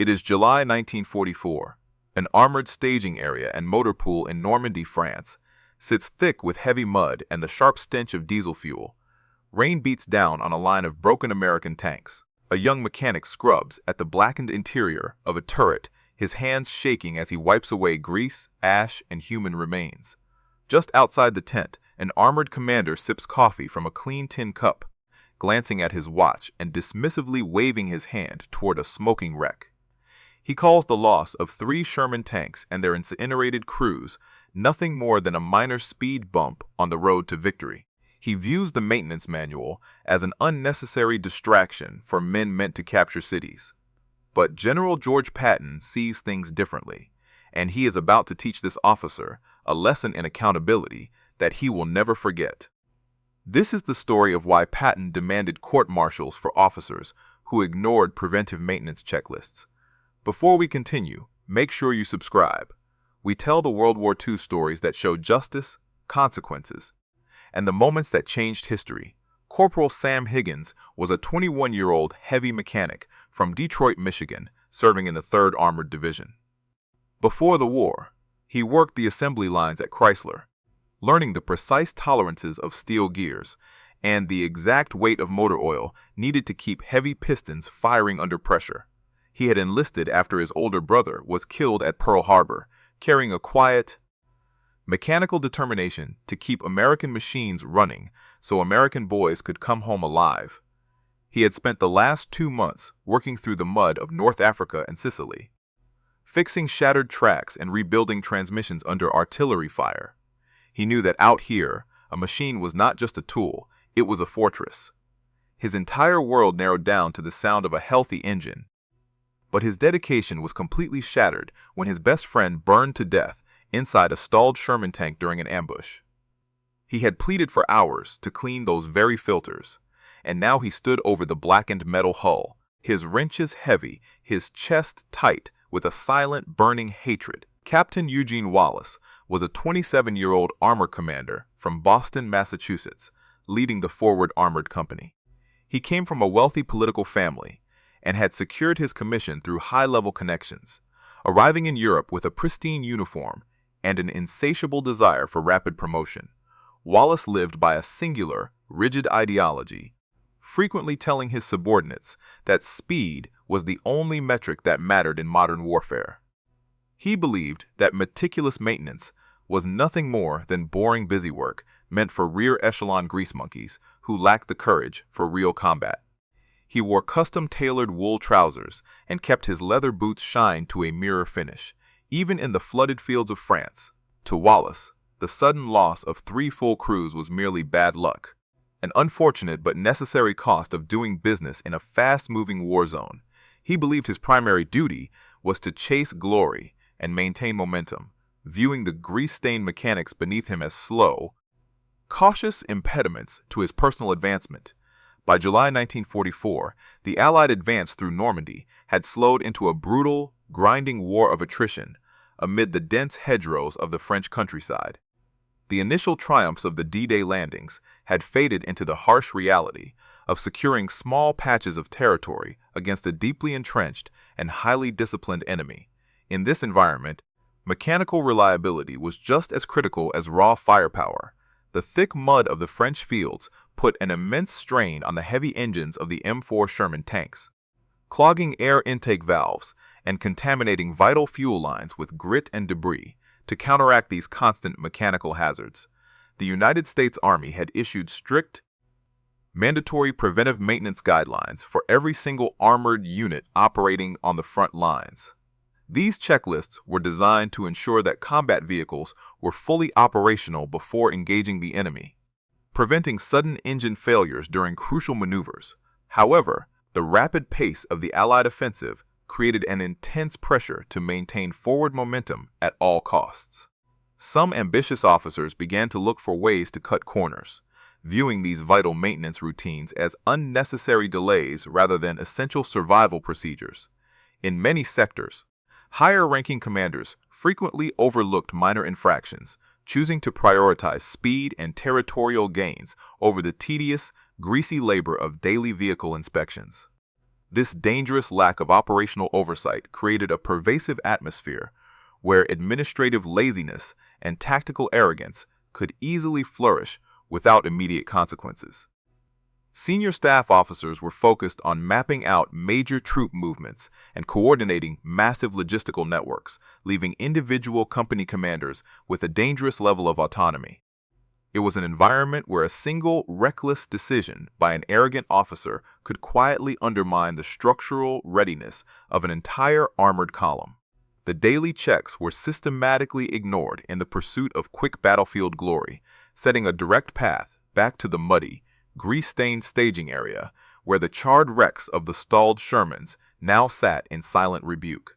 It is July 1944. An armored staging area and motor pool in Normandy, France, sits thick with heavy mud and the sharp stench of diesel fuel. Rain beats down on a line of broken American tanks. A young mechanic scrubs at the blackened interior of a turret, his hands shaking as he wipes away grease, ash, and human remains. Just outside the tent, an armored commander sips coffee from a clean tin cup, glancing at his watch and dismissively waving his hand toward a smoking wreck. He calls the loss of 3 Sherman tanks and their incinerated crews nothing more than a minor speed bump on the road to victory. He views the maintenance manual as an unnecessary distraction for men meant to capture cities. But General George Patton sees things differently, and he is about to teach this officer a lesson in accountability that he will never forget. This is the story of why Patton demanded court-martials for officers who ignored preventive maintenance checklists. Before we continue, make sure you subscribe. We tell the World War II stories that show justice, consequences, and the moments that changed history. Corporal Sam Higgins was a 21-year-old heavy mechanic from Detroit, Michigan, serving in the 3rd Armored Division. Before the war, he worked the assembly lines at Chrysler, learning the precise tolerances of steel gears and the exact weight of motor oil needed to keep heavy pistons firing under pressure. He had enlisted after his older brother was killed at Pearl Harbor, carrying a quiet, mechanical determination to keep American machines running so American boys could come home alive. He had spent the last 2 months working through the mud of North Africa and Sicily, fixing shattered tracks and rebuilding transmissions under artillery fire. He knew that out here, a machine was not just a tool, it was a fortress. His entire world narrowed down to the sound of a healthy engine. But his dedication was completely shattered when his best friend burned to death inside a stalled Sherman tank during an ambush. He had pleaded for hours to clean those very filters, and now he stood over the blackened metal hull, his wrenches heavy, his chest tight with a silent, burning hatred. Captain Eugene Wallace was a 27-year-old armor commander from Boston, Massachusetts, leading the Forward Armored Company. He came from a wealthy political family and had secured his commission through high-level connections, arriving in Europe with a pristine uniform and an insatiable desire for rapid promotion. Wallace lived by a singular, rigid ideology, frequently telling his subordinates that speed was the only metric that mattered in modern warfare. He believed that meticulous maintenance was nothing more than boring busywork meant for rear-echelon grease monkeys who lacked the courage for real combat. He wore custom-tailored wool trousers and kept his leather boots shined to a mirror finish, even in the flooded fields of France. To Wallace, the sudden loss of 3 full crews was merely bad luck, an unfortunate but necessary cost of doing business in a fast-moving war zone. He believed his primary duty was to chase glory and maintain momentum, viewing the grease-stained mechanics beneath him as slow, cautious impediments to his personal advancement. By July 1944, the Allied advance through Normandy had slowed into a brutal, grinding war of attrition amid the dense hedgerows of the French countryside. The initial triumphs of the D-Day landings had faded into the harsh reality of securing small patches of territory against a deeply entrenched and highly disciplined enemy. In this environment, mechanical reliability was just as critical as raw firepower. The thick mud of the French fields put an immense strain on the heavy engines of the M4 Sherman tanks, clogging air intake valves and contaminating vital fuel lines with grit and debris. To counteract these constant mechanical hazards, the United States Army had issued strict, mandatory preventive maintenance guidelines for every single armored unit operating on the front lines. These checklists were designed to ensure that combat vehicles were fully operational before engaging the enemy, preventing sudden engine failures during crucial maneuvers. However, the rapid pace of the Allied offensive created an intense pressure to maintain forward momentum at all costs. Some ambitious officers began to look for ways to cut corners, viewing these vital maintenance routines as unnecessary delays rather than essential survival procedures. In many sectors, higher-ranking commanders frequently overlooked minor infractions, choosing to prioritize speed and territorial gains over the tedious, greasy labor of daily vehicle inspections. This dangerous lack of operational oversight created a pervasive atmosphere where administrative laziness and tactical arrogance could easily flourish without immediate consequences. Senior staff officers were focused on mapping out major troop movements and coordinating massive logistical networks, leaving individual company commanders with a dangerous level of autonomy. It was an environment where a single reckless decision by an arrogant officer could quietly undermine the structural readiness of an entire armored column. The daily checks were systematically ignored in the pursuit of quick battlefield glory, setting a direct path back to the muddy, grease-stained staging area where the charred wrecks of the stalled Shermans now sat in silent rebuke.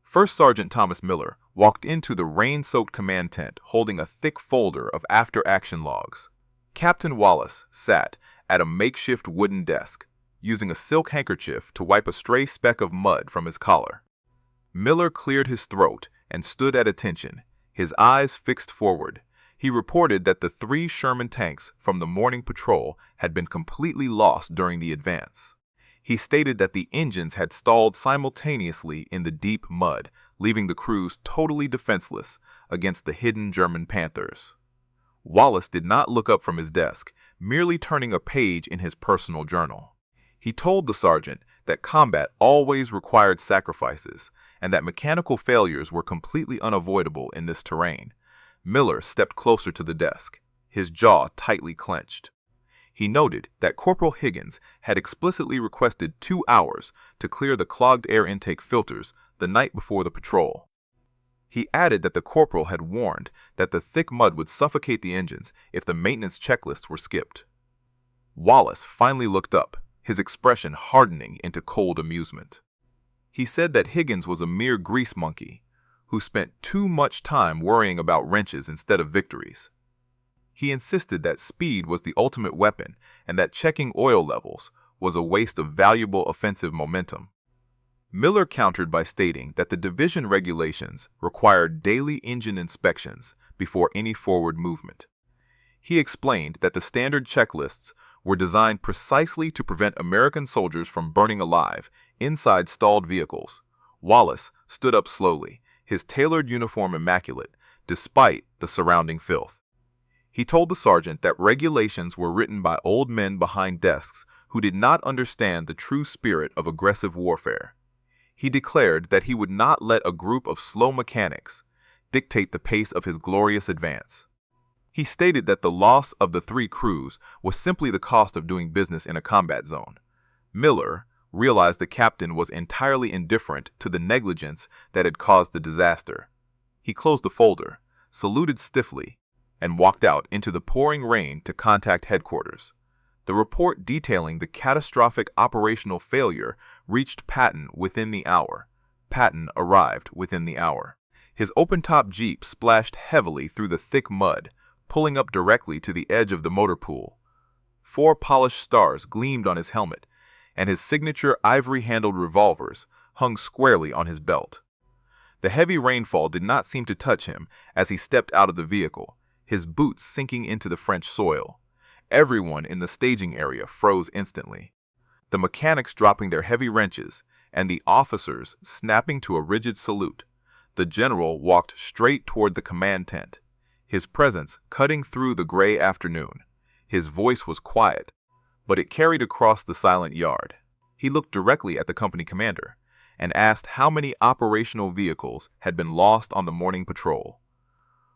First Sergeant Thomas Miller walked into the rain-soaked command tent holding a thick folder of after-action logs. Captain Wallace sat at a makeshift wooden desk, using a silk handkerchief to wipe a stray speck of mud from his collar. Miller cleared his throat and stood at attention, his eyes fixed forward. He reported that the 3 Sherman tanks from the morning patrol had been completely lost during the advance. He stated that the engines had stalled simultaneously in the deep mud, leaving the crews totally defenseless against the hidden German Panthers. Wallace did not look up from his desk, merely turning a page in his personal journal. He told the sergeant that combat always required sacrifices and that mechanical failures were completely unavoidable in this terrain. Miller stepped closer to the desk, his jaw tightly clenched. He noted that Corporal Higgins had explicitly requested 2 hours to clear the clogged air intake filters the night before the patrol. He added that the corporal had warned that the thick mud would suffocate the engines if the maintenance checklists were skipped. Wallace finally looked up, his expression hardening into cold amusement. He said that Higgins was a mere grease monkey who spent too much time worrying about wrenches instead of victories. He insisted that speed was the ultimate weapon and that checking oil levels was a waste of valuable offensive momentum. Miller countered by stating that the division regulations required daily engine inspections before any forward movement. He explained that the standard checklists were designed precisely to prevent American soldiers from burning alive inside stalled vehicles. Wallace stood up slowly, his tailored uniform immaculate, despite the surrounding filth. He told the sergeant that regulations were written by old men behind desks who did not understand the true spirit of aggressive warfare. He declared that he would not let a group of slow mechanics dictate the pace of his glorious advance. He stated that the loss of the 3 crews was simply the cost of doing business in a combat zone. Miller realized the captain was entirely indifferent to the negligence that had caused the disaster. He closed the folder, saluted stiffly, and walked out into the pouring rain to contact headquarters. The report detailing the catastrophic operational failure reached Patton within the hour. Patton arrived within the hour. His open-top Jeep splashed heavily through the thick mud, pulling up directly to the edge of the motor pool. 4 polished stars gleamed on his helmet, and his signature ivory-handled revolvers hung squarely on his belt. The heavy rainfall did not seem to touch him as he stepped out of the vehicle, his boots sinking into the French soil. Everyone in the staging area froze instantly, the mechanics dropping their heavy wrenches and the officers snapping to a rigid salute. The general walked straight toward the command tent, his presence cutting through the gray afternoon. His voice was quiet, but it carried across the silent yard. He looked directly at the company commander and asked how many operational vehicles had been lost on the morning patrol.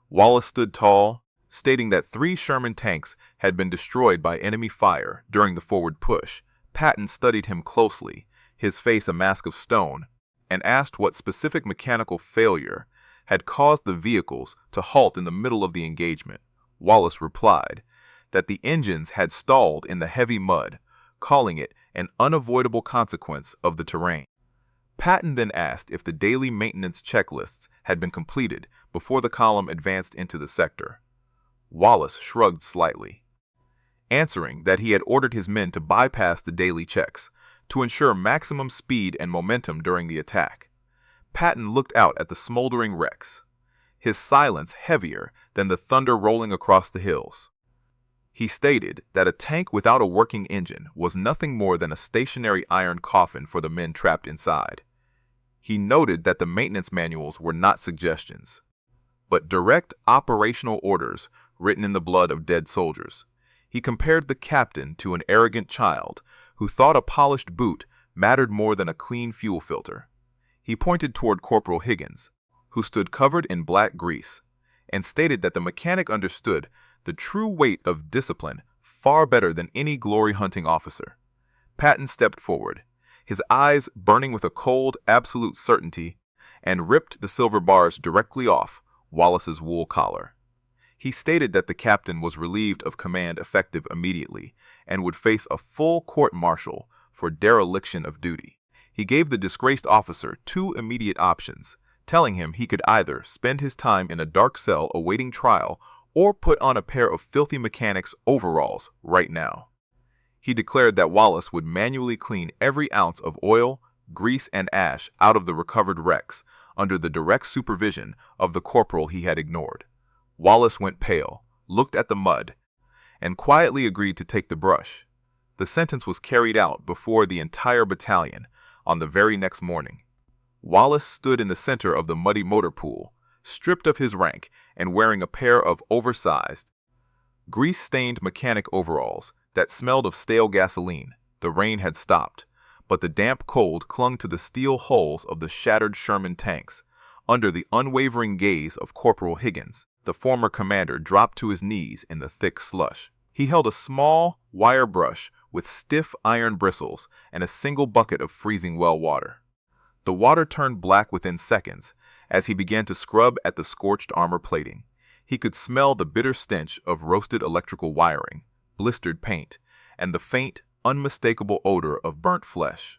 Wallace stood tall, stating that 3 Sherman tanks had been destroyed by enemy fire during the forward push. Patton studied him closely, his face a mask of stone, and asked what specific mechanical failure had caused the vehicles to halt in the middle of the engagement. Wallace replied that the engines had stalled in the heavy mud, calling it an unavoidable consequence of the terrain. Patton then asked if the daily maintenance checklists had been completed before the column advanced into the sector. Wallace shrugged slightly, answering that he had ordered his men to bypass the daily checks to ensure maximum speed and momentum during the attack. Patton looked out at the smoldering wrecks, his silence heavier than the thunder rolling across the hills. He stated that a tank without a working engine was nothing more than a stationary iron coffin for the men trapped inside. He noted that the maintenance manuals were not suggestions, but direct operational orders written in the blood of dead soldiers. He compared the captain to an arrogant child who thought a polished boot mattered more than a clean fuel filter. He pointed toward Corporal Higgins, who stood covered in black grease, and stated that the mechanic understood the true weight of discipline far better than any glory-hunting officer. Patton stepped forward, his eyes burning with a cold, absolute certainty, and ripped the silver bars directly off Wallace's wool collar. He stated that the captain was relieved of command effective immediately and would face a full court-martial for dereliction of duty. He gave the disgraced officer two immediate options, telling him he could either spend his time in a dark cell awaiting trial or put on a pair of filthy mechanic's overalls right now. He declared that Wallace would manually clean every ounce of oil, grease, and ash out of the recovered wrecks under the direct supervision of the corporal he had ignored. Wallace went pale, looked at the mud, and quietly agreed to take the brush. The sentence was carried out before the entire battalion on the very next morning. Wallace stood in the center of the muddy motor pool, stripped of his rank and wearing a pair of oversized, grease-stained mechanic overalls that smelled of stale gasoline. The rain had stopped, but the damp cold clung to the steel hulls of the shattered Sherman tanks. Under the unwavering gaze of Corporal Higgins, the former commander dropped to his knees in the thick slush. He held a small, wire brush with stiff iron bristles and a single bucket of freezing well water. The water turned black within seconds as he began to scrub at the scorched armor plating. He could smell the bitter stench of roasted electrical wiring, blistered paint, and the faint, unmistakable odor of burnt flesh.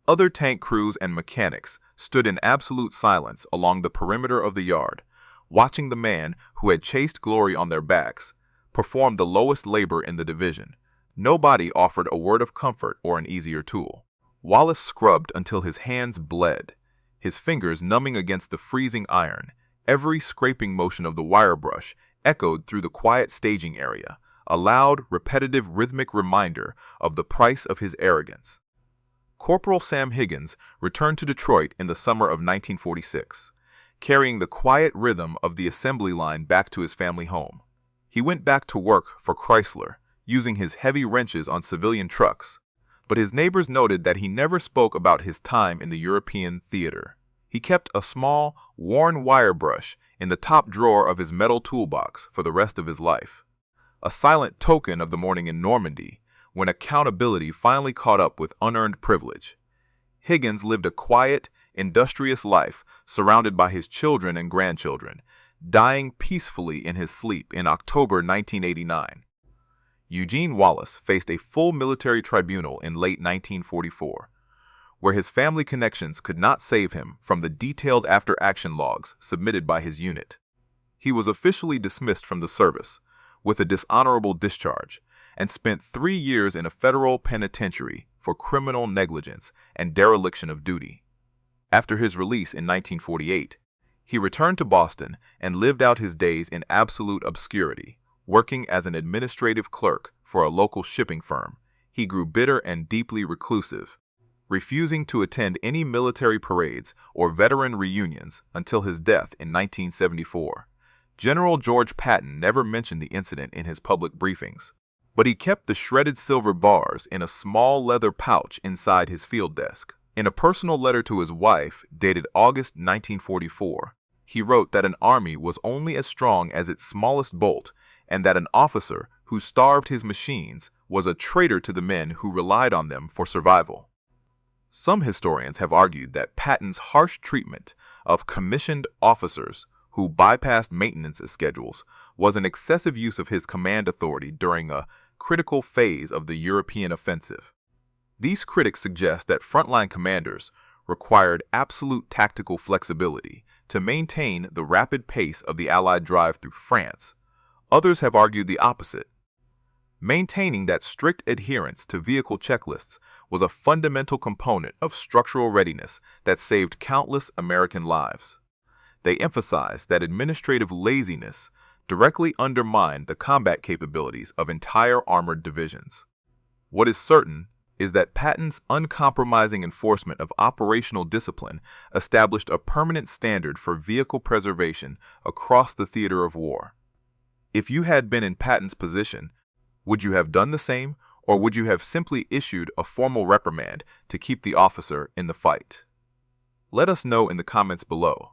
Other tank crews and mechanics stood in absolute silence along the perimeter of the yard, watching the man who had chased glory on their backs perform the lowest labor in the division. Nobody offered a word of comfort or an easier tool. Wallace scrubbed until his hands bled, his fingers numbing against the freezing iron. Every scraping motion of the wire brush echoed through the quiet staging area, a loud, repetitive, rhythmic reminder of the price of his arrogance. Corporal Sam Higgins returned to Detroit in the summer of 1946, carrying the quiet rhythm of the assembly line back to his family home. He went back to work for Chrysler, using his heavy wrenches on civilian trucks, but his neighbors noted that he never spoke about his time in the European theater. He kept a small, worn wire brush in the top drawer of his metal toolbox for the rest of his life, a silent token of the morning in Normandy, when accountability finally caught up with unearned privilege. Higgins lived a quiet, industrious life surrounded by his children and grandchildren, dying peacefully in his sleep in October 1989. Eugene Wallace faced a full military tribunal in late 1944, where his family connections could not save him from the detailed after-action logs submitted by his unit. He was officially dismissed from the service with a dishonorable discharge and spent 3 years in a federal penitentiary for criminal negligence and dereliction of duty. After his release in 1948, he returned to Boston and lived out his days in absolute obscurity, working as an administrative clerk for a local shipping firm. He grew bitter and deeply reclusive, refusing to attend any military parades or veteran reunions until his death in 1974. General George Patton never mentioned the incident in his public briefings, but he kept the shredded silver bars in a small leather pouch inside his field desk. In a personal letter to his wife, dated August 1944, he wrote that an army was only as strong as its smallest bolt, and that an officer who starved his machines was a traitor to the men who relied on them for survival. Some historians have argued that Patton's harsh treatment of commissioned officers who bypassed maintenance schedules was an excessive use of his command authority during a critical phase of the European offensive. These critics suggest that frontline commanders required absolute tactical flexibility to maintain the rapid pace of the Allied drive through France. Others have argued the opposite. Maintaining that strict adherence to vehicle checklists was a fundamental component of structural readiness that saved countless American lives. They emphasized that administrative laziness directly undermined the combat capabilities of entire armored divisions. What is certain is that Patton's uncompromising enforcement of operational discipline established a permanent standard for vehicle preservation across the theater of war. If you had been in Patton's position, would you have done the same, or would you have simply issued a formal reprimand to keep the officer in the fight? Let us know in the comments below.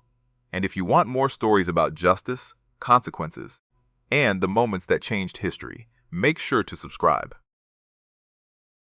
And if you want more stories about justice, consequences, and the moments that changed history, make sure to subscribe.